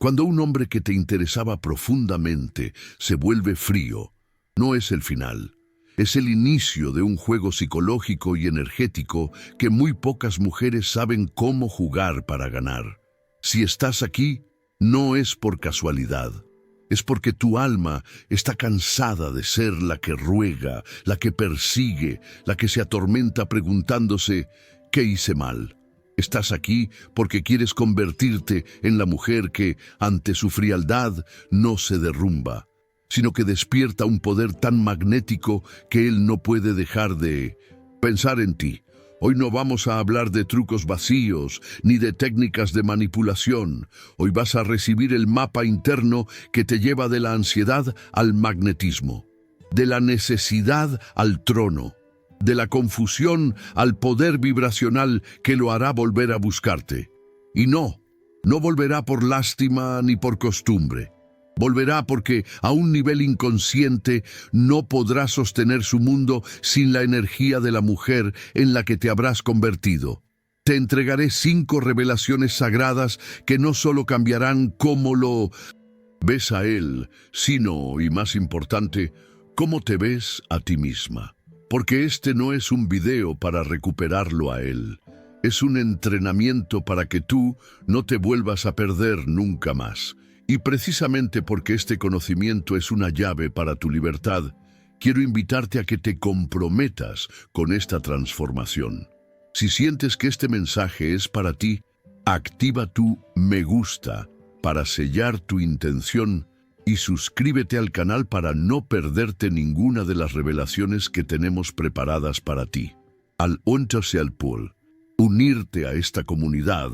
Cuando un hombre que te interesaba profundamente se vuelve frío, no es el final. Es el inicio de un juego psicológico y energético que muy pocas mujeres saben cómo jugar para ganar. Si estás aquí, no es por casualidad. Es porque tu alma está cansada de ser la que ruega, la que persigue, la que se atormenta preguntándose, ¿qué hice mal? Estás aquí porque quieres convertirte en la mujer que, ante su frialdad, no se derrumba, sino que despierta un poder tan magnético que él no puede dejar de pensar en ti. Hoy no vamos a hablar de trucos vacíos, ni de técnicas de manipulación. Hoy vas a recibir el mapa interno que te lleva de la ansiedad al magnetismo, de la necesidad al trono, de la confusión al poder vibracional que lo hará volver a buscarte. Y no volverá por lástima ni por costumbre. Volverá porque a un nivel inconsciente no podrá sostener su mundo sin la energía de la mujer en la que te habrás convertido. Te entregaré 5 revelaciones sagradas que no solo cambiarán cómo lo ves a él, sino, y más importante, cómo te ves a ti misma. Porque este no es un video para recuperarlo a él. Es un entrenamiento para que tú no te vuelvas a perder nunca más. Y precisamente porque este conocimiento es una llave para tu libertad, quiero invitarte a que te comprometas con esta transformación. Si sientes que este mensaje es para ti, activa tu me gusta para sellar tu intención y suscríbete al canal para no perderte ninguna de las revelaciones que tenemos preparadas para ti. Al unirte a esta comunidad,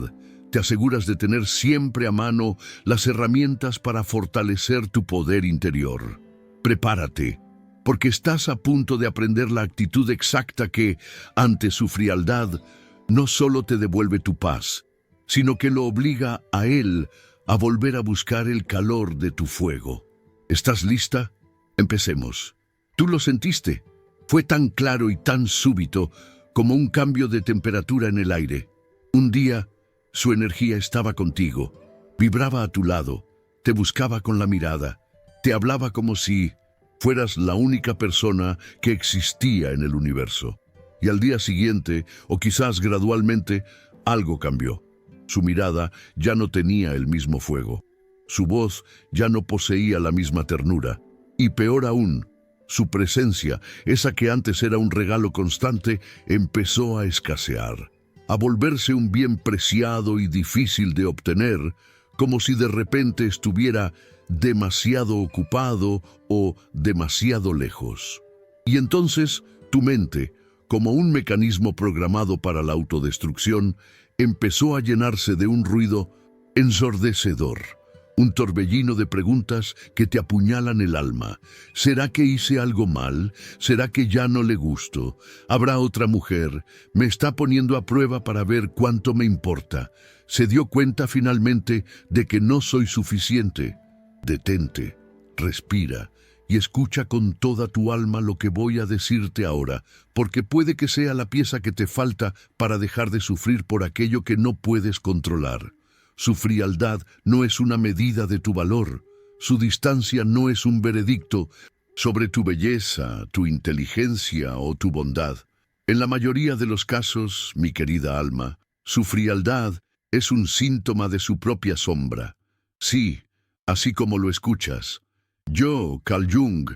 te aseguras de tener siempre a mano las herramientas para fortalecer tu poder interior. Prepárate, porque estás a punto de aprender la actitud exacta que, ante su frialdad, no solo te devuelve tu paz, sino que lo obliga a él a volver a buscar el calor de tu fuego. ¿Estás lista? Empecemos. ¿Tú lo sentiste? Fue tan claro y tan súbito como un cambio de temperatura en el aire. Un día, su energía estaba contigo, vibraba a tu lado, te buscaba con la mirada, te hablaba como si fueras la única persona que existía en el universo. Y al día siguiente, o quizás gradualmente, algo cambió. Su mirada ya no tenía el mismo fuego. Su voz ya no poseía la misma ternura. Y peor aún, su presencia, esa que antes era un regalo constante, empezó a escasear, a volverse un bien preciado y difícil de obtener, como si de repente estuviera demasiado ocupado o demasiado lejos. Y entonces tu mente, como un mecanismo programado para la autodestrucción, empezó a llenarse de un ruido ensordecedor, un torbellino de preguntas que te apuñalan el alma. ¿Será que hice algo mal? ¿Será que ya no le gusto? ¿Habrá otra mujer? ¿Me está poniendo a prueba para ver cuánto me importa? ¿Se dio cuenta finalmente de que no soy suficiente? Detente, respira y escucha con toda tu alma lo que voy a decirte ahora, porque puede que sea la pieza que te falta para dejar de sufrir por aquello que no puedes controlar. Su frialdad no es una medida de tu valor. Su distancia no es un veredicto sobre tu belleza, tu inteligencia o tu bondad. En la mayoría de los casos, mi querida alma, su frialdad es un síntoma de su propia sombra. Sí, así como lo escuchas. Yo, Carl Jung,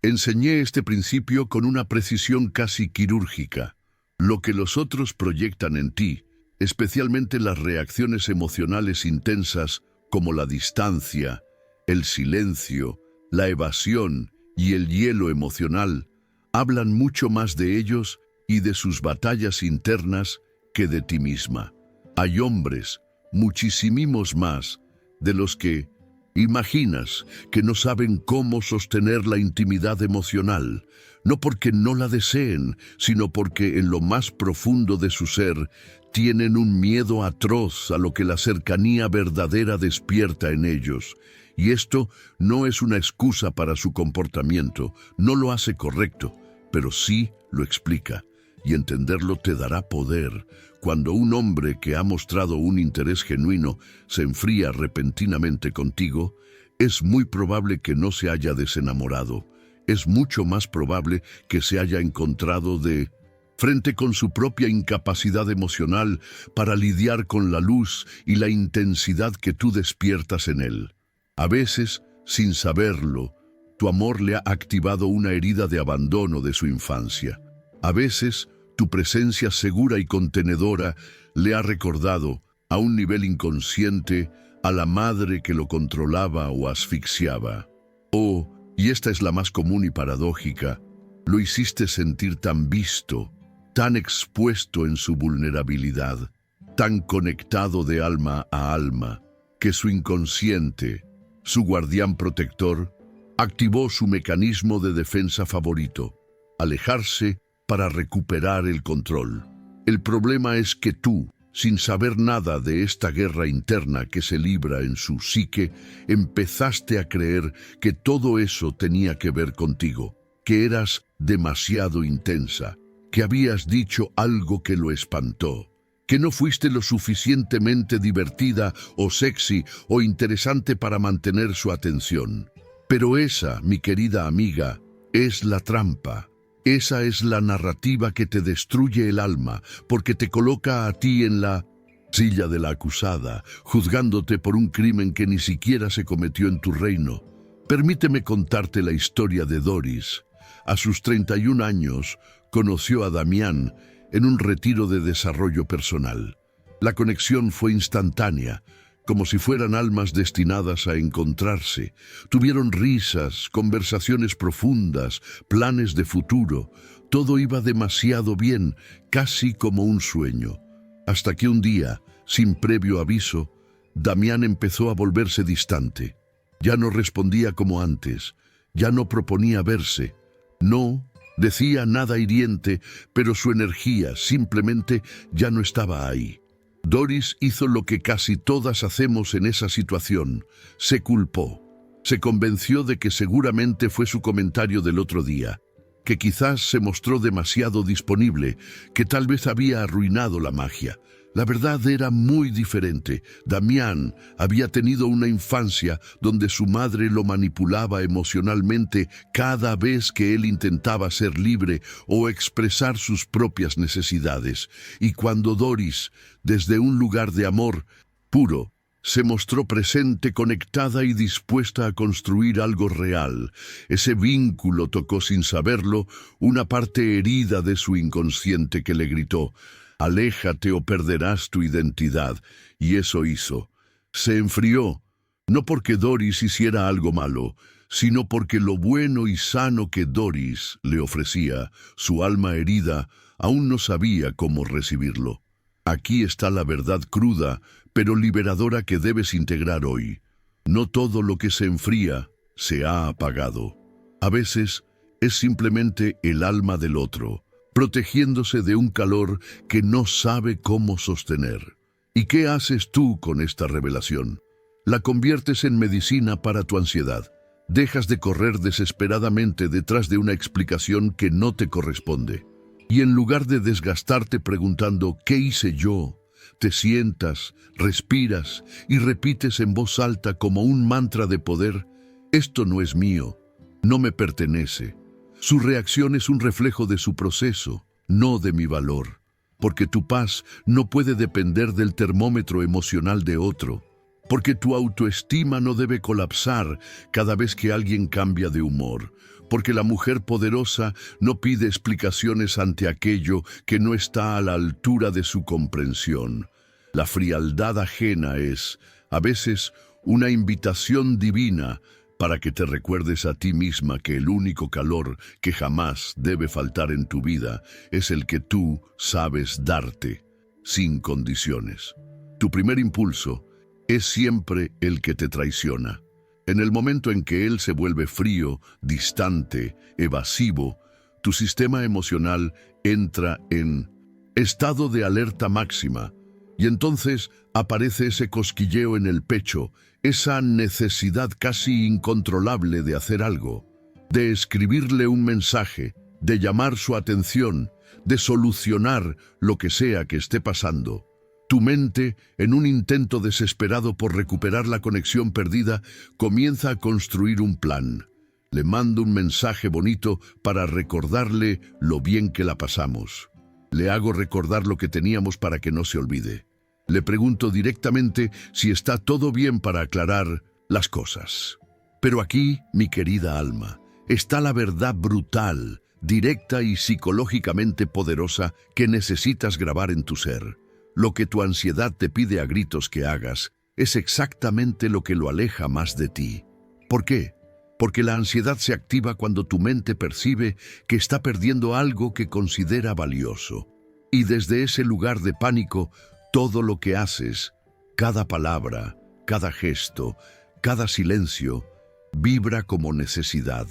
enseñé este principio con una precisión casi quirúrgica. Lo que los otros proyectan en ti, especialmente las reacciones emocionales intensas como la distancia, el silencio, la evasión y el hielo emocional, hablan mucho más de ellos y de sus batallas internas que de ti misma. Hay hombres, muchísimos más, de los que imaginas que no saben cómo sostener la intimidad emocional, no porque no la deseen, sino porque en lo más profundo de su ser tienen un miedo atroz a lo que la cercanía verdadera despierta en ellos. Y esto no es una excusa para su comportamiento, no lo hace correcto, pero sí lo explica. Y entenderlo te dará poder. cuando un hombre que ha mostrado un interés genuino se enfría repentinamente contigo, es muy probable que no se haya desenamorado. Es mucho más probable que se haya encontrado de frente con su propia incapacidad emocional para lidiar con la luz y la intensidad que tú despiertas en él. A veces, sin saberlo, tu amor le ha activado una herida de abandono de su infancia. A veces, tu presencia segura y contenedora le ha recordado, a un nivel inconsciente, a la madre que lo controlaba o asfixiaba. Y esta es la más común y paradójica, lo hiciste sentir tan visto, tan expuesto en su vulnerabilidad, tan conectado de alma a alma, que su inconsciente, su guardián protector, activó su mecanismo de defensa favorito, alejarse para recuperar el control. El problema es que tú, sin saber nada de esta guerra interna que se libra en su psique, empezaste a creer que todo eso tenía que ver contigo, que eras demasiado intensa, que habías dicho algo que lo espantó, que no fuiste lo suficientemente divertida o sexy o interesante para mantener su atención. Pero esa, mi querida amiga, es la trampa. Esa es la narrativa que te destruye el alma, porque te coloca a ti en la silla de la acusada, juzgándote por un crimen que ni siquiera se cometió en tu reino. Permíteme contarte la historia de Doris. A sus 31 años, conoció a Damián en un retiro de desarrollo personal. La conexión fue instantánea, como si fueran almas destinadas a encontrarse. Tuvieron risas, conversaciones profundas, planes de futuro. Todo iba demasiado bien, casi como un sueño. Hasta que un día, sin previo aviso, Damián empezó a volverse distante. Ya no respondía como antes, ya no proponía verse. No decía nada hiriente, pero su energía simplemente ya no estaba ahí. Doris hizo lo que casi todas hacemos en esa situación. Se culpó. Se convenció de que seguramente fue su comentario del otro día, que quizás se mostró demasiado disponible, que tal vez había arruinado la magia. La verdad era muy diferente. Damián había tenido una infancia donde su madre lo manipulaba emocionalmente cada vez que él intentaba ser libre o expresar sus propias necesidades. Y cuando Doris, desde un lugar de amor puro, se mostró presente, conectada y dispuesta a construir algo real, ese vínculo tocó sin saberlo una parte herida de su inconsciente que le gritó: «Aléjate o perderás tu identidad», y eso hizo. Se enfrió, no porque Doris hiciera algo malo, sino porque lo bueno y sano que Doris le ofrecía, su alma herida, aún no sabía cómo recibirlo. Aquí está la verdad cruda, pero liberadora que debes integrar hoy. No todo lo que se enfría se ha apagado. A veces es simplemente el alma del otro, protegiéndose de un calor que no sabe cómo sostener. ¿Y qué haces tú con esta revelación? La conviertes en medicina para tu ansiedad. Dejas de correr desesperadamente detrás de una explicación que no te corresponde. Y en lugar de desgastarte preguntando «¿qué hice yo?», te sientas, respiras y repites en voz alta como un mantra de poder: «Esto no es mío, no me pertenece». Su reacción es un reflejo de su proceso, no de mi valor, porque tu paz no puede depender del termómetro emocional de otro, porque tu autoestima no debe colapsar cada vez que alguien cambia de humor, porque la mujer poderosa no pide explicaciones ante aquello que no está a la altura de su comprensión. La frialdad ajena es, a veces, una invitación divina para que te recuerdes a ti misma que el único calor que jamás debe faltar en tu vida es el que tú sabes darte, sin condiciones. Tu primer impulso es siempre el que te traiciona. En el momento en que él se vuelve frío, distante, evasivo, tu sistema emocional entra en estado de alerta máxima, y entonces aparece ese cosquilleo en el pecho, esa necesidad casi incontrolable de hacer algo, de escribirle un mensaje, de llamar su atención, de solucionar lo que sea que esté pasando. Tu mente, en un intento desesperado por recuperar la conexión perdida, comienza a construir un plan. Le mando un mensaje bonito para recordarle lo bien que la pasamos. Le hago recordar lo que teníamos para que no se olvide. Le pregunto directamente si está todo bien para aclarar las cosas. Pero aquí, mi querida alma, está la verdad brutal, directa y psicológicamente poderosa que necesitas grabar en tu ser. Lo que tu ansiedad te pide a gritos que hagas es exactamente lo que lo aleja más de ti. ¿Por qué? Porque la ansiedad se activa cuando tu mente percibe que está perdiendo algo que considera valioso. Y desde ese lugar de pánico, todo lo que haces, cada palabra, cada gesto, cada silencio, vibra como necesidad,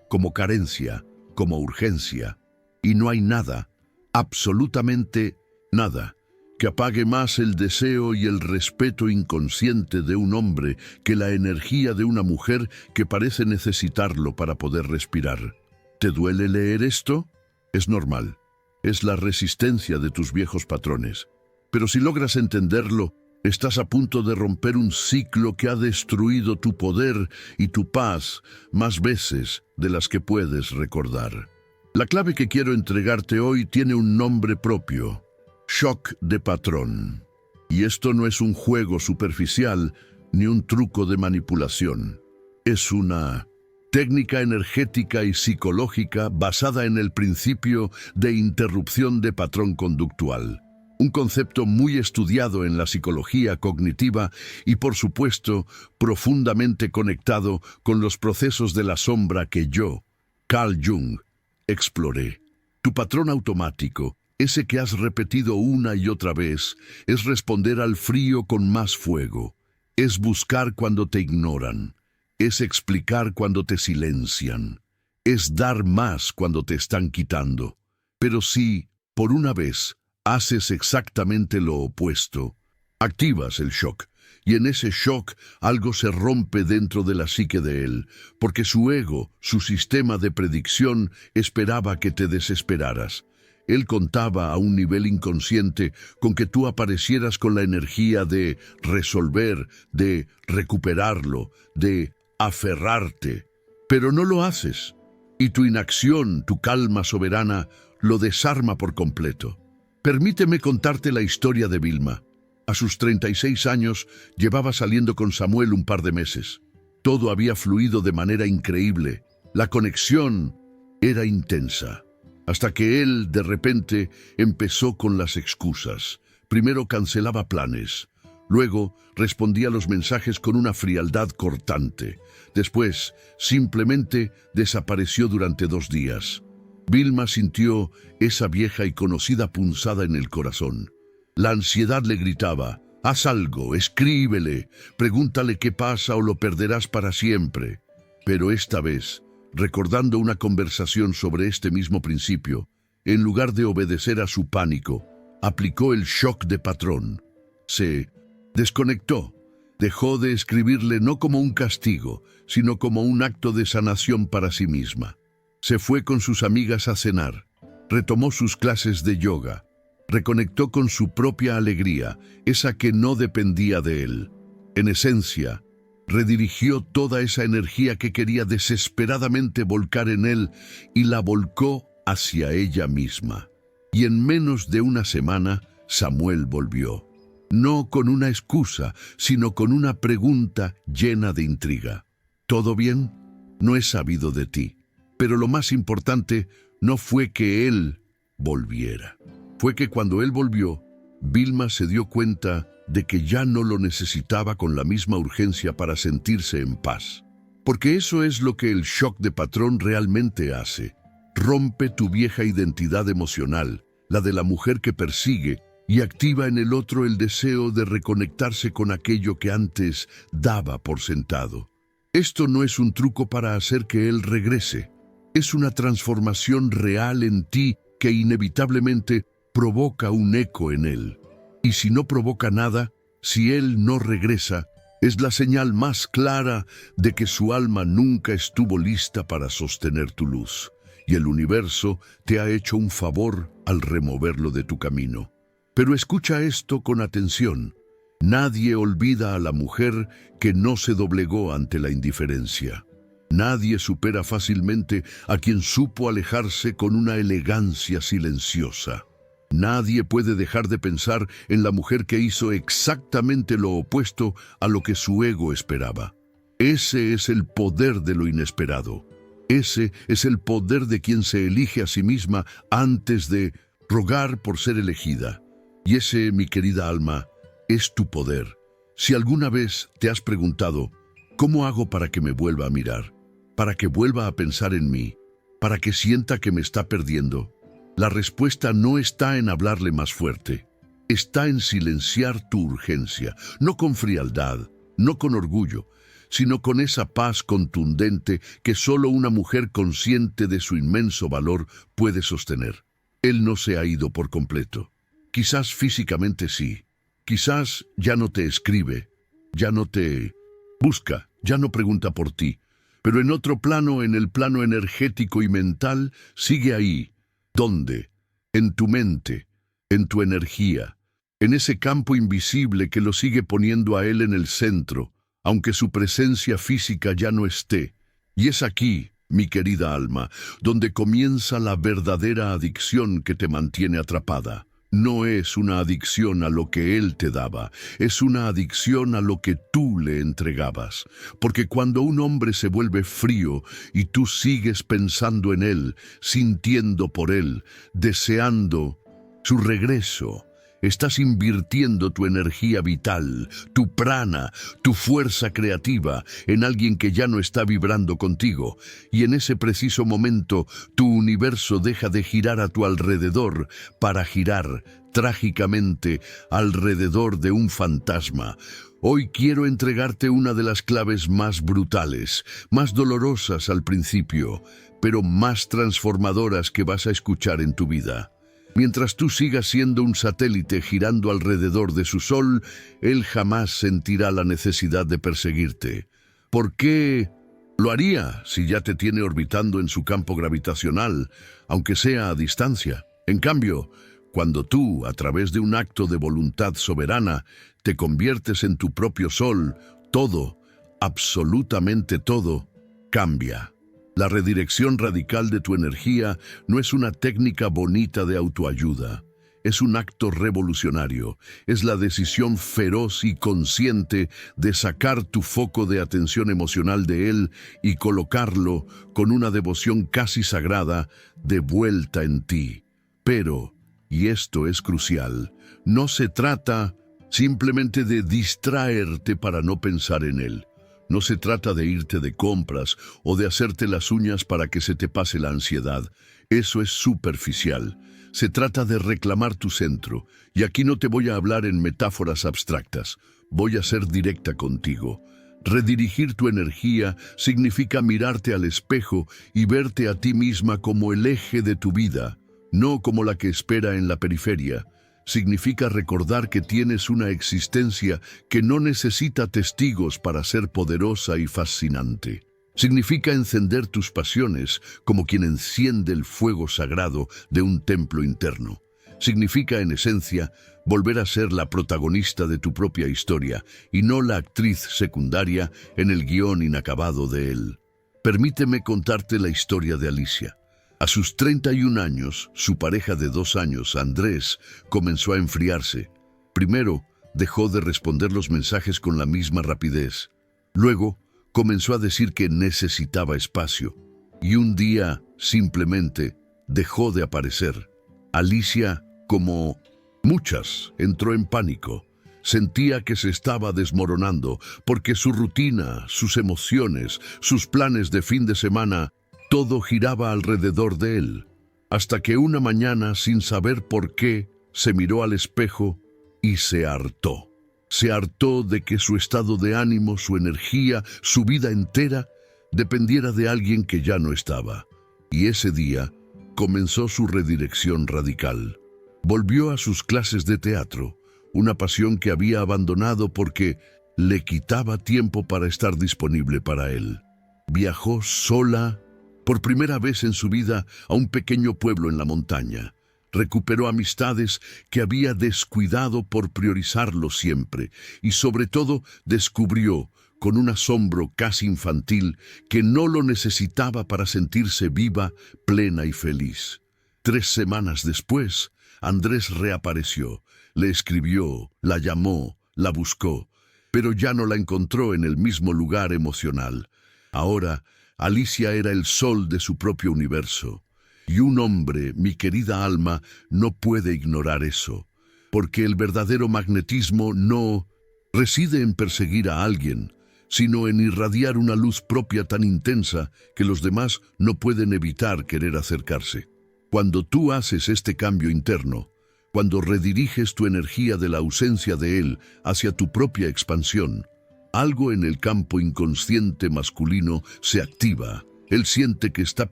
como carencia, como urgencia. Y no hay nada, absolutamente nada, que apague más el deseo y el respeto inconsciente de un hombre que la energía de una mujer que parece necesitarlo para poder respirar. ¿Te duele leer esto? Es normal. Es la resistencia de tus viejos patrones. Pero si logras entenderlo, estás a punto de romper un ciclo que ha destruido tu poder y tu paz más veces de las que puedes recordar. La clave que quiero entregarte hoy tiene un nombre propio: shock de patrón. Y esto no es un juego superficial ni un truco de manipulación. Es una técnica energética y psicológica basada en el principio de interrupción de patrón conductual. Un concepto muy estudiado en la psicología cognitiva y, por supuesto, profundamente conectado con los procesos de la sombra que yo, Carl Jung, exploré. Tu patrón automático, ese que has repetido una y otra vez, es responder al frío con más fuego, es buscar cuando te ignoran, es explicar cuando te silencian, es dar más cuando te están quitando. Pero si, por una vez, haces exactamente lo opuesto, activas el shock, y en ese shock algo se rompe dentro de la psique de él, porque su ego, su sistema de predicción, esperaba que te desesperaras. Él contaba a un nivel inconsciente con que tú aparecieras con la energía de resolver, de recuperarlo, de aferrarte. Pero no lo haces, y tu inacción, tu calma soberana, lo desarma por completo. Permíteme contarte la historia de Vilma. A sus 36 años llevaba saliendo con Samuel un par de meses. Todo había fluido de manera increíble. La conexión era intensa. Hasta que él, de repente, empezó con las excusas. Primero cancelaba planes. Luego respondía a los mensajes con una frialdad cortante. Después, simplemente desapareció durante 2 días. Vilma sintió esa vieja y conocida punzada en el corazón. La ansiedad le gritaba: haz algo, escríbele, pregúntale qué pasa o lo perderás para siempre. Pero esta vez, recordando una conversación sobre este mismo principio, en lugar de obedecer a su pánico, aplicó el shock de patrón. Se desconectó, dejó de escribirle no como un castigo, sino como un acto de sanación para sí misma. Se fue con sus amigas a cenar, retomó sus clases de yoga, reconectó con su propia alegría, esa que no dependía de él. En esencia, redirigió toda esa energía que quería desesperadamente volcar en él y la volcó hacia ella misma. Y en menos de una semana, Samuel volvió. No con una excusa, sino con una pregunta llena de intriga. ¿Todo bien? No he sabido de ti. Pero lo más importante no fue que él volviera. Fue que cuando él volvió, Vilma se dio cuenta de que ya no lo necesitaba con la misma urgencia para sentirse en paz. Porque eso es lo que el shock de patrón realmente hace. Rompe tu vieja identidad emocional, la de la mujer que persigue, y activa en el otro el deseo de reconectarse con aquello que antes daba por sentado. Esto no es un truco para hacer que él regrese. Es una transformación real en ti que inevitablemente provoca un eco en él. Y si no provoca nada, si él no regresa, es la señal más clara de que su alma nunca estuvo lista para sostener tu luz. y el universo te ha hecho un favor al removerlo de tu camino. Pero escucha esto con atención. Nadie olvida a la mujer que no se doblegó ante la indiferencia. Nadie supera fácilmente a quien supo alejarse con una elegancia silenciosa. Nadie puede dejar de pensar en la mujer que hizo exactamente lo opuesto a lo que su ego esperaba. Ese es el poder de lo inesperado. Ese es el poder de quien se elige a sí misma antes de rogar por ser elegida. Y ese, mi querida alma, es tu poder. Si alguna vez te has preguntado, ¿cómo hago para que me vuelva a mirar? Para que vuelva a pensar en mí, para que sienta que me está perdiendo. La respuesta no está en hablarle más fuerte, está en silenciar tu urgencia, no con frialdad, no con orgullo, sino con esa paz contundente que solo una mujer consciente de su inmenso valor puede sostener. Él no se ha ido por completo. Quizás físicamente sí, quizás ya no te escribe, ya no te busca, ya no pregunta por ti, pero en otro plano, en el plano energético y mental, sigue ahí. ¿Dónde? En tu mente, en tu energía, en ese campo invisible que lo sigue poniendo a él en el centro, aunque su presencia física ya no esté. Y es aquí, mi querida alma, donde comienza la verdadera adicción que te mantiene atrapada. No es una adicción a lo que él te daba, es una adicción a lo que tú le entregabas. Porque cuando un hombre se vuelve frío y tú sigues pensando en él, sintiendo por él, deseando su regreso, estás invirtiendo tu energía vital, tu prana, tu fuerza creativa en alguien que ya no está vibrando contigo. Y en ese preciso momento, tu universo deja de girar a tu alrededor para girar, trágicamente, alrededor de un fantasma. Hoy quiero entregarte una de las claves más brutales, más dolorosas al principio, pero más transformadoras que vas a escuchar en tu vida. Mientras tú sigas siendo un satélite girando alrededor de su sol, él jamás sentirá la necesidad de perseguirte. ¿Por qué lo haría si ya te tiene orbitando en su campo gravitacional, aunque sea a distancia? En cambio, cuando tú, a través de un acto de voluntad soberana, te conviertes en tu propio sol, todo, absolutamente todo, cambia. La redirección radical de tu energía no es una técnica bonita de autoayuda. Es un acto revolucionario. Es la decisión feroz y consciente de sacar tu foco de atención emocional de él y colocarlo, con una devoción casi sagrada, de vuelta en ti. Pero, y esto es crucial, no se trata simplemente de distraerte para no pensar en él. No se trata de irte de compras o de hacerte las uñas para que se te pase la ansiedad. Eso es superficial. Se trata de reclamar tu centro. Y aquí no te voy a hablar en metáforas abstractas. Voy a ser directa contigo. Redirigir tu energía significa mirarte al espejo y verte a ti misma como el eje de tu vida, no como la que espera en la periferia. Significa recordar que tienes una existencia que no necesita testigos para ser poderosa y fascinante. Significa encender tus pasiones como quien enciende el fuego sagrado de un templo interno. Significa, en esencia, volver a ser la protagonista de tu propia historia y no la actriz secundaria en el guión inacabado de él. Permíteme contarte la historia de Alicia. A sus 31 años, su pareja de 2 años, Andrés, comenzó a enfriarse. Primero, dejó de responder los mensajes con la misma rapidez. Luego, comenzó a decir que necesitaba espacio. Y un día, simplemente, dejó de aparecer. Alicia, como muchas, entró en pánico. Sentía que se estaba desmoronando porque su rutina, sus emociones, sus planes de fin de semana, todo giraba alrededor de él, hasta que una mañana, sin saber por qué, se miró al espejo y se hartó. Se hartó de que su estado de ánimo, su energía, su vida entera, dependiera de alguien que ya no estaba. Y ese día comenzó su redirección radical. Volvió a sus clases de teatro, una pasión que había abandonado porque le quitaba tiempo para estar disponible para él. Viajó sola por primera vez en su vida a un pequeño pueblo en la montaña. Recuperó amistades que había descuidado por priorizarlo siempre y sobre todo descubrió, con un asombro casi infantil, que no lo necesitaba para sentirse viva, plena y feliz. 3 semanas después, Andrés reapareció, le escribió, la llamó, la buscó, pero ya no la encontró en el mismo lugar emocional. Ahora, Alicia era el sol de su propio universo. Y un hombre, mi querida alma, no puede ignorar eso, porque el verdadero magnetismo no reside en perseguir a alguien, sino en irradiar una luz propia tan intensa que los demás no pueden evitar querer acercarse. Cuando tú haces este cambio interno, cuando rediriges tu energía de la ausencia de él hacia tu propia expansión, algo en el campo inconsciente masculino se activa. Él siente que está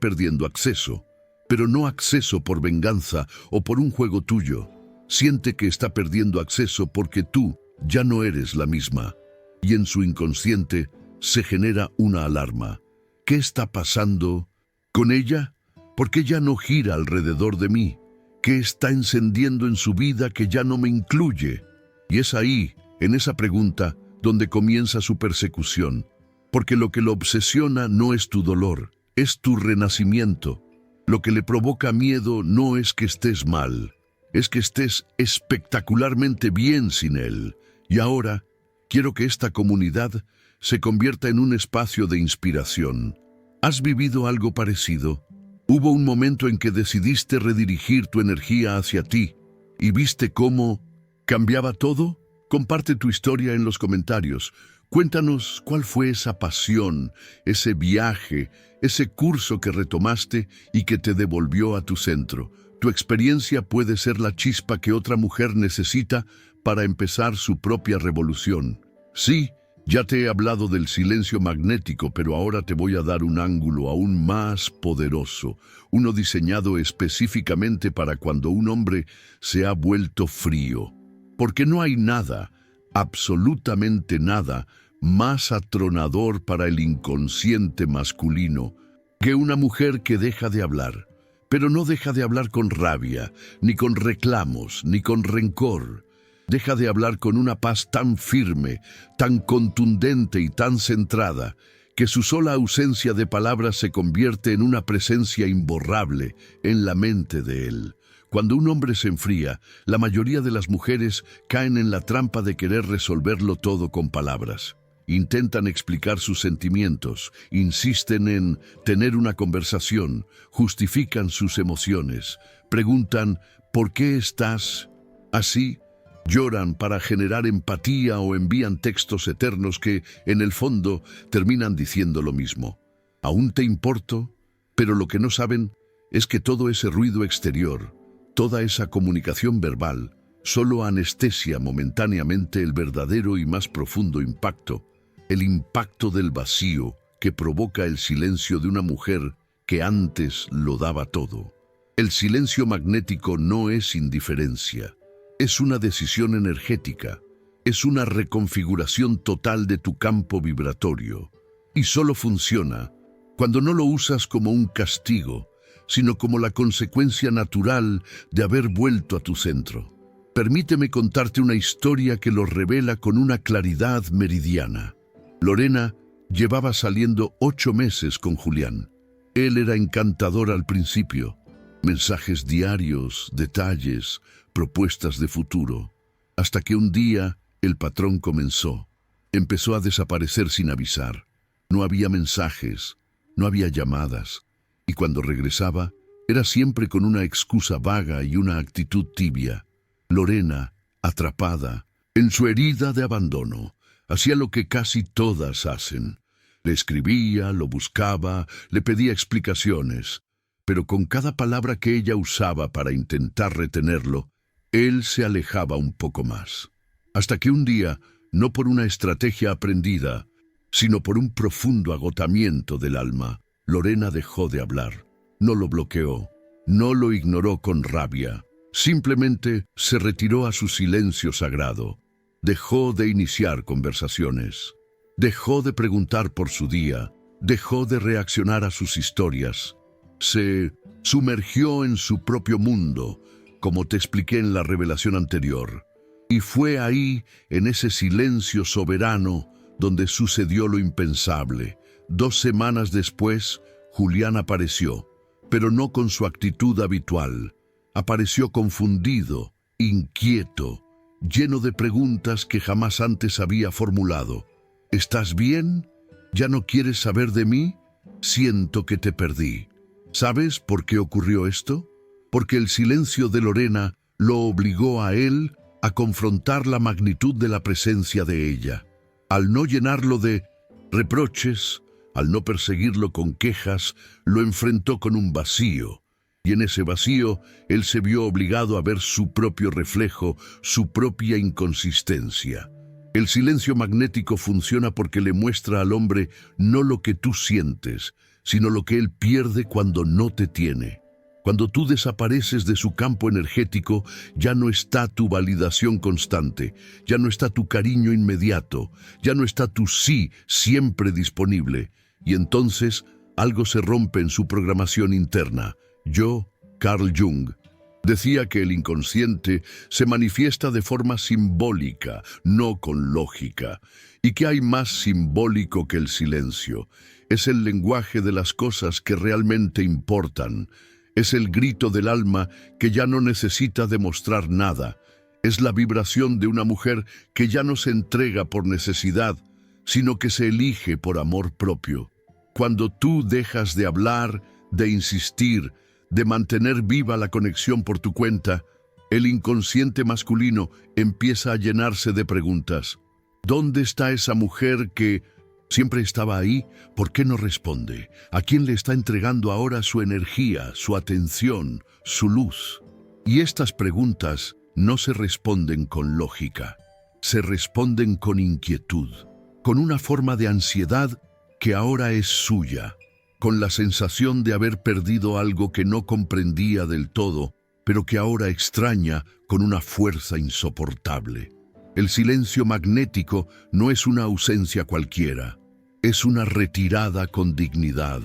perdiendo acceso, pero no acceso por venganza o por un juego tuyo. Siente que está perdiendo acceso porque tú ya no eres la misma. Y en su inconsciente se genera una alarma. ¿Qué está pasando con ella? ¿Por qué ya no gira alrededor de mí? ¿Qué está encendiendo en su vida que ya no me incluye? Y es ahí, en esa pregunta, donde comienza su persecución. Porque lo que lo obsesiona no es tu dolor, es tu renacimiento. Lo que le provoca miedo no es que estés mal, es que estés espectacularmente bien sin él. Y ahora, quiero que esta comunidad se convierta en un espacio de inspiración. ¿Has vivido algo parecido? ¿Hubo un momento en que decidiste redirigir tu energía hacia ti y viste cómo cambiaba todo? Comparte tu historia en los comentarios. Cuéntanos cuál fue esa pasión, ese viaje, ese curso que retomaste y que te devolvió a tu centro. Tu experiencia puede ser la chispa que otra mujer necesita para empezar su propia revolución. Sí, ya te he hablado del silencio magnético, pero ahora te voy a dar un ángulo aún más poderoso, uno diseñado específicamente para cuando un hombre se ha vuelto frío. Porque no hay nada, absolutamente nada, más atronador para el inconsciente masculino que una mujer que deja de hablar, pero no deja de hablar con rabia, ni con reclamos, ni con rencor. Deja de hablar con una paz tan firme, tan contundente y tan centrada, que su sola ausencia de palabras se convierte en una presencia imborrable en la mente de él. Cuando un hombre se enfría, la mayoría de las mujeres caen en la trampa de querer resolverlo todo con palabras. Intentan explicar sus sentimientos, insisten en tener una conversación, justifican sus emociones, preguntan ¿por qué estás así? Lloran para generar empatía o envían textos eternos que, en el fondo, terminan diciendo lo mismo. Aún te importo, pero lo que no saben es que todo ese ruido exterior, toda esa comunicación verbal, solo anestesia momentáneamente el verdadero y más profundo impacto, el impacto del vacío que provoca el silencio de una mujer que antes lo daba todo. El silencio magnético no es indiferencia. Es una decisión energética, es una reconfiguración total de tu campo vibratorio. Y solo funciona cuando no lo usas como un castigo, sino como la consecuencia natural de haber vuelto a tu centro. Permíteme contarte una historia que lo revela con una claridad meridiana. Lorena llevaba saliendo 8 meses con Julián. Él era encantador al principio. Mensajes diarios, detalles, propuestas de futuro, hasta que un día el patrón empezó a desaparecer sin avisar. No había mensajes, no había llamadas, y cuando regresaba, era siempre con una excusa vaga y una actitud tibia. Lorena, atrapada en su herida de abandono, hacía lo que casi todas hacen. Le escribía, lo buscaba, le pedía explicaciones, pero con cada palabra que ella usaba para intentar retenerlo, él se alejaba un poco más. Hasta que un día, no por una estrategia aprendida, sino por un profundo agotamiento del alma, Lorena dejó de hablar. No lo bloqueó, no lo ignoró con rabia. Simplemente se retiró a su silencio sagrado. Dejó de iniciar conversaciones. Dejó de preguntar por su día. dejó de reaccionar a sus historias. Se sumergió en su propio mundo, como te expliqué en la revelación anterior. Y fue ahí, en ese silencio soberano, donde sucedió lo impensable. 2 semanas después, Julián apareció, pero no con su actitud habitual. Apareció confundido, inquieto, lleno de preguntas que jamás antes había formulado. ¿Estás bien? ¿Ya no quieres saber de mí? Siento que te perdí. ¿Sabes por qué ocurrió esto? Porque el silencio de Lorena lo obligó a él a confrontar la magnitud de la presencia de ella. Al no llenarlo de reproches, al no perseguirlo con quejas, lo enfrentó con un vacío. Y en ese vacío, él se vio obligado a ver su propio reflejo, su propia inconsistencia. El silencio magnético funciona porque le muestra al hombre no lo que tú sientes, sino lo que él pierde cuando no te tiene. Cuando tú desapareces de su campo energético, ya no está tu validación constante, ya no está tu cariño inmediato, ya no está tu sí siempre disponible. Y entonces algo se rompe en su programación interna. Carl Jung, decía que el inconsciente se manifiesta de forma simbólica, no con lógica, y que hay más simbólico que el silencio. Es el lenguaje de las cosas que realmente importan. Es el grito del alma que ya no necesita demostrar nada. Es la vibración de una mujer que ya no se entrega por necesidad, sino que se elige por amor propio. Cuando tú dejas de hablar, de insistir, de mantener viva la conexión por tu cuenta, el inconsciente masculino empieza a llenarse de preguntas. ¿Dónde está esa mujer que siempre estaba ahí? ¿Por qué no responde? ¿A quién le está entregando ahora su energía, su atención, su luz? Y estas preguntas no se responden con lógica, se responden con inquietud, con una forma de ansiedad que ahora es suya, con la sensación de haber perdido algo que no comprendía del todo, pero que ahora extraña con una fuerza insoportable. El silencio magnético no es una ausencia cualquiera, es una retirada con dignidad,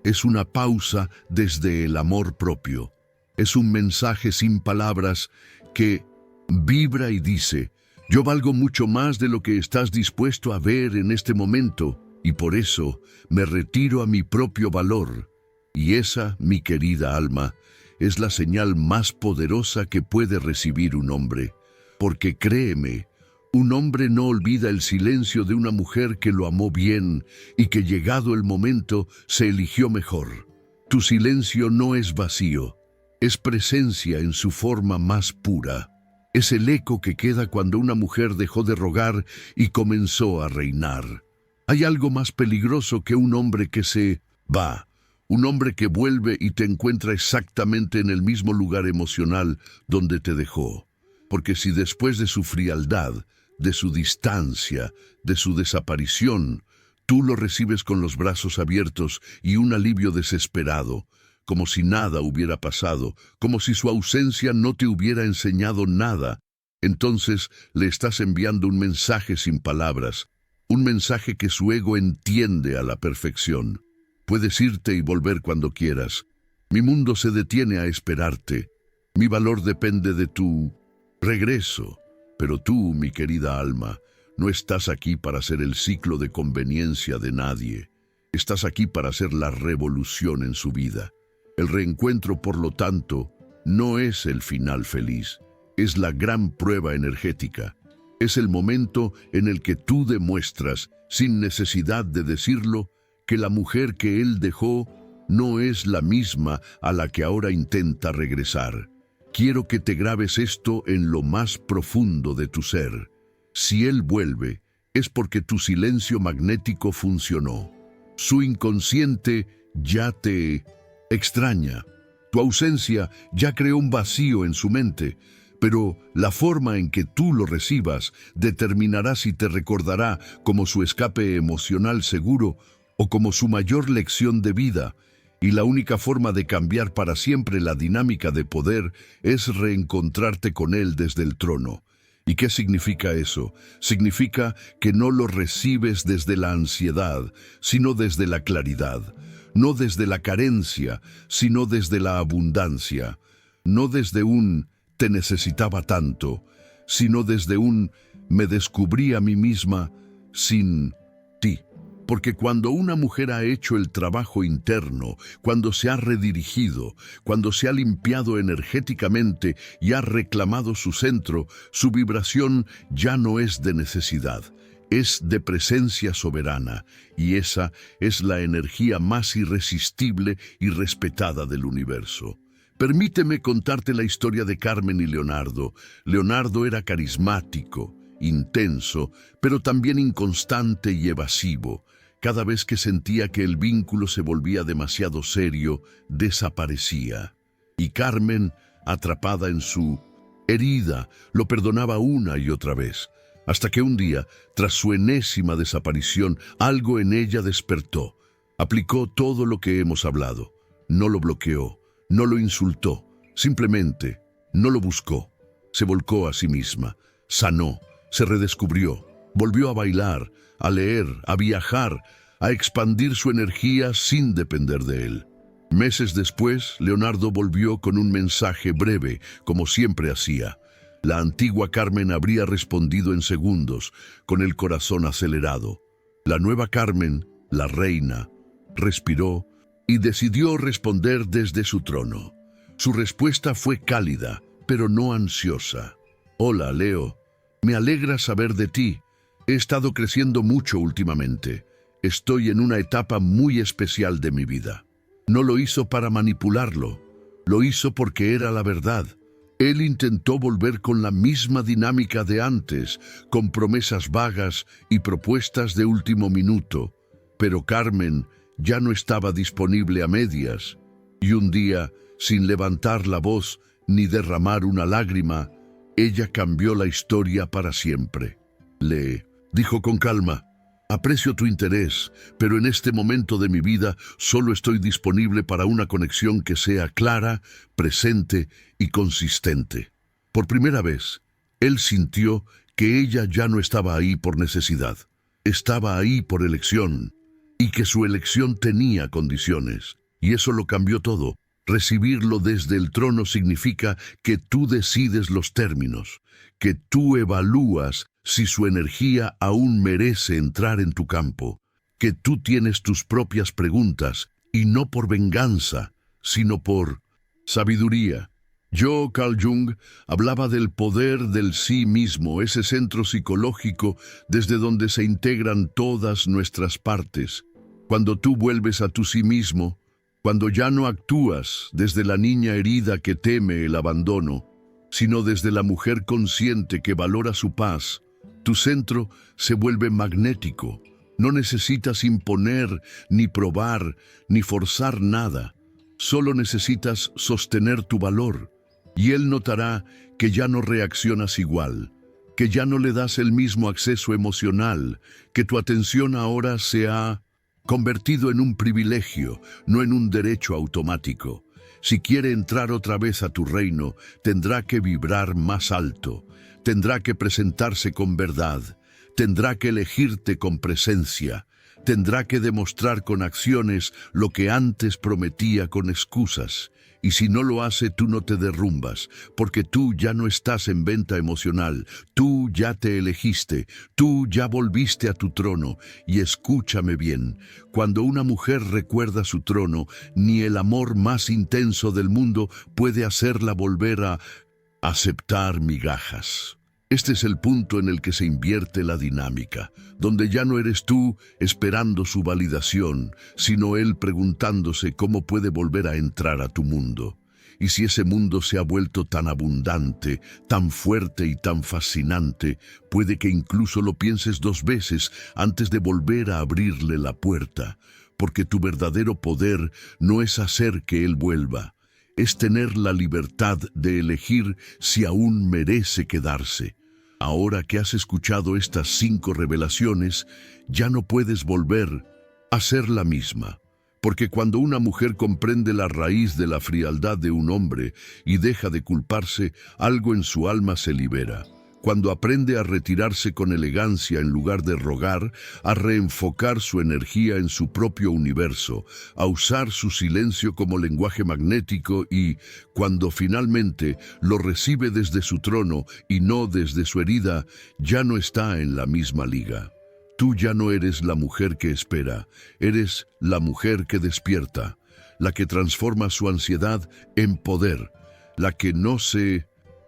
es una pausa desde el amor propio, es un mensaje sin palabras que vibra y dice: yo valgo mucho más de lo que estás dispuesto a ver en este momento, y por eso me retiro a mi propio valor. Y esa, mi querida alma, es la señal más poderosa que puede recibir un hombre. Porque créeme, un hombre no olvida el silencio de una mujer que lo amó bien y que llegado el momento se eligió mejor. Tu silencio no es vacío, es presencia en su forma más pura. Es el eco que queda cuando una mujer dejó de rogar y comenzó a reinar. Hay algo más peligroso que un hombre que se va, un hombre que vuelve y te encuentra exactamente en el mismo lugar emocional donde te dejó. Porque si después de su frialdad, de su distancia, de su desaparición, tú lo recibes con los brazos abiertos y un alivio desesperado, como si nada hubiera pasado, como si su ausencia no te hubiera enseñado nada, entonces le estás enviando un mensaje sin palabras, un mensaje que su ego entiende a la perfección. Puedes irte y volver cuando quieras. Mi mundo se detiene a esperarte. Mi valor depende de tu regreso. Pero tú, mi querida alma, no estás aquí para ser el ciclo de conveniencia de nadie. Estás aquí para hacer la revolución en su vida. El reencuentro, por lo tanto, no es el final feliz. Es la gran prueba energética. Es el momento en el que tú demuestras, sin necesidad de decirlo, que la mujer que él dejó no es la misma a la que ahora intenta regresar. Quiero que te grabes esto en lo más profundo de tu ser. Si él vuelve, es porque tu silencio magnético funcionó. Su inconsciente ya te extraña. Tu ausencia ya creó un vacío en su mente, pero la forma en que tú lo recibas determinará si te recordará como su escape emocional seguro o como su mayor lección de vida, y la única forma de cambiar para siempre la dinámica de poder es reencontrarte con él desde el trono. ¿Y qué significa eso? Significa que no lo recibes desde la ansiedad, sino desde la claridad. No desde la carencia, sino desde la abundancia. No desde un «te necesitaba tanto», sino desde un «me descubrí a mí misma sin ti». Porque cuando una mujer ha hecho el trabajo interno, cuando se ha redirigido, cuando se ha limpiado energéticamente y ha reclamado su centro, su vibración ya no es de necesidad, es de presencia soberana, y esa es la energía más irresistible y respetada del universo. Permíteme contarte la historia de Carmen y Leonardo. Leonardo era carismático, intenso, pero también inconstante y evasivo. Cada vez que sentía que el vínculo se volvía demasiado serio, desaparecía. Y Carmen, atrapada en su herida, lo perdonaba una y otra vez, hasta que un día, tras su enésima desaparición, algo en ella despertó. Aplicó todo lo que hemos hablado. No lo bloqueó, no lo insultó, simplemente no lo buscó. Se volcó a sí misma, sanó, se redescubrió, volvió a bailar, a leer, a viajar, a expandir su energía sin depender de él. Meses después, Leonardo volvió con un mensaje breve, como siempre hacía. La antigua Carmen habría respondido en segundos, con el corazón acelerado. La nueva Carmen, la reina, respiró y decidió responder desde su trono. Su respuesta fue cálida, pero no ansiosa. «Hola, Leo. Me alegra saber de ti. He estado creciendo mucho últimamente. Estoy en una etapa muy especial de mi vida». No lo hizo para manipularlo. Lo hizo porque era la verdad. Él intentó volver con la misma dinámica de antes, con promesas vagas y propuestas de último minuto. Pero Carmen ya no estaba disponible a medias. Y un día, sin levantar la voz ni derramar una lágrima, ella cambió la historia para siempre. Le dijo con calma: «Aprecio tu interés, pero en este momento de mi vida solo estoy disponible para una conexión que sea clara, presente y consistente». Por primera vez, él sintió que ella ya no estaba ahí por necesidad, estaba ahí por elección, y que su elección tenía condiciones. Y eso lo cambió todo. Recibirlo desde el trono significa que tú decides los términos, que tú evalúas si su energía aún merece entrar en tu campo, que tú tienes tus propias preguntas, y no por venganza, sino por sabiduría. Carl Jung, hablaba del poder del sí mismo, ese centro psicológico desde donde se integran todas nuestras partes. Cuando tú vuelves a tu sí mismo, cuando ya no actúas desde la niña herida que teme el abandono, sino desde la mujer consciente que valora su paz, tu centro se vuelve magnético. No necesitas imponer, ni probar, ni forzar nada. Solo necesitas sostener tu valor, y él notará que ya no reaccionas igual, que ya no le das el mismo acceso emocional, que tu atención ahora se ha convertido en un privilegio, no en un derecho automático. Si quiere entrar otra vez a tu reino, tendrá que vibrar más alto, tendrá que presentarse con verdad, tendrá que elegirte con presencia, tendrá que demostrar con acciones lo que antes prometía con excusas. Y si no lo hace, tú no te derrumbas, porque tú ya no estás en venta emocional, tú ya te elegiste, tú ya volviste a tu trono. Y escúchame bien, cuando una mujer recuerda su trono, ni el amor más intenso del mundo puede hacerla volver a aceptar migajas. Este es el punto en el que se invierte la dinámica, donde ya no eres tú esperando su validación, sino él preguntándose cómo puede volver a entrar a tu mundo. Y si ese mundo se ha vuelto tan abundante, tan fuerte y tan fascinante, puede que incluso lo pienses 2 veces antes de volver a abrirle la puerta, porque tu verdadero poder no es hacer que él vuelva, es tener la libertad de elegir si aún merece quedarse. Ahora que has escuchado estas 5 revelaciones, ya no puedes volver a ser la misma. Porque cuando una mujer comprende la raíz de la frialdad de un hombre y deja de culparse, algo en su alma se libera. cuando aprende a retirarse con elegancia en lugar de rogar, a reenfocar su energía en su propio universo, a usar su silencio como lenguaje magnético y, cuando finalmente lo recibe desde su trono y no desde su herida, ya no está en la misma liga. Tú ya no eres la mujer que espera, eres la mujer que despierta, la que transforma su ansiedad en poder, la que no se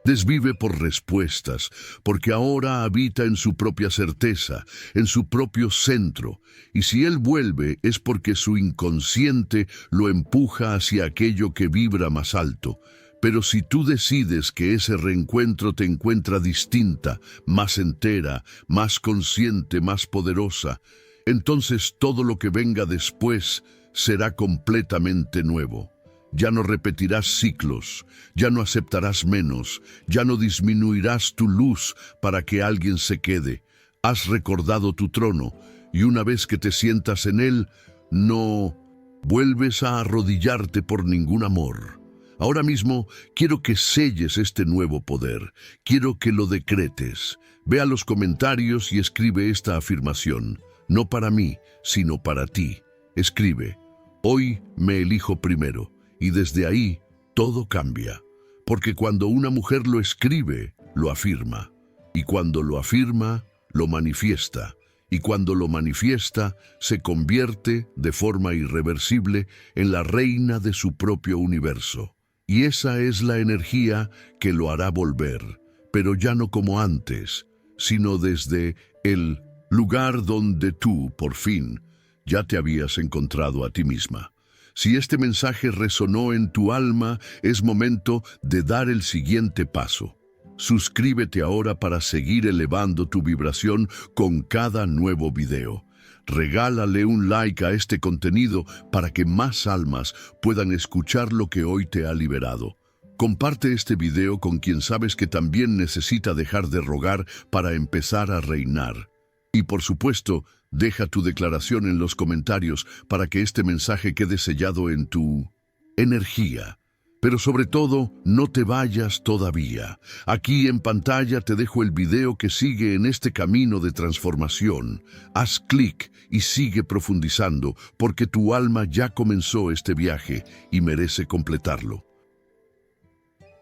desvive por respuestas, porque ahora habita en su propia certeza, en su propio centro, y si él vuelve es porque su inconsciente lo empuja hacia aquello que vibra más alto. Pero si tú decides que ese reencuentro te encuentra distinta, más entera, más consciente, más poderosa, entonces todo lo que venga después será completamente nuevo. Ya no repetirás ciclos, ya no aceptarás menos, ya no disminuirás tu luz para que alguien se quede. Has recordado tu trono y una vez que te sientas en él, no vuelves a arrodillarte por ningún amor. Ahora mismo quiero que selles este nuevo poder, quiero que lo decretes. Ve a los comentarios y escribe esta afirmación, no para mí, sino para ti. Escribe, hoy me elijo primero. Y desde ahí todo cambia, porque cuando una mujer lo escribe, lo afirma, y cuando lo afirma, lo manifiesta, y cuando lo manifiesta, se convierte de forma irreversible en la reina de su propio universo. Y esa es la energía que lo hará volver, pero ya no como antes, sino desde el lugar donde tú, por fin, ya te habías encontrado a ti misma. Si este mensaje resonó en tu alma, es momento de dar el siguiente paso. Suscríbete ahora para seguir elevando tu vibración con cada nuevo video. Regálale un like a este contenido para que más almas puedan escuchar lo que hoy te ha liberado. Comparte este video con quien sabes que también necesita dejar de rogar para empezar a reinar. Y por supuesto, deja tu declaración en los comentarios para que este mensaje quede sellado en tu energía. Pero sobre todo, no te vayas todavía. Aquí en pantalla te dejo el video que sigue en este camino de transformación. Haz clic y sigue profundizando, porque tu alma ya comenzó este viaje y merece completarlo.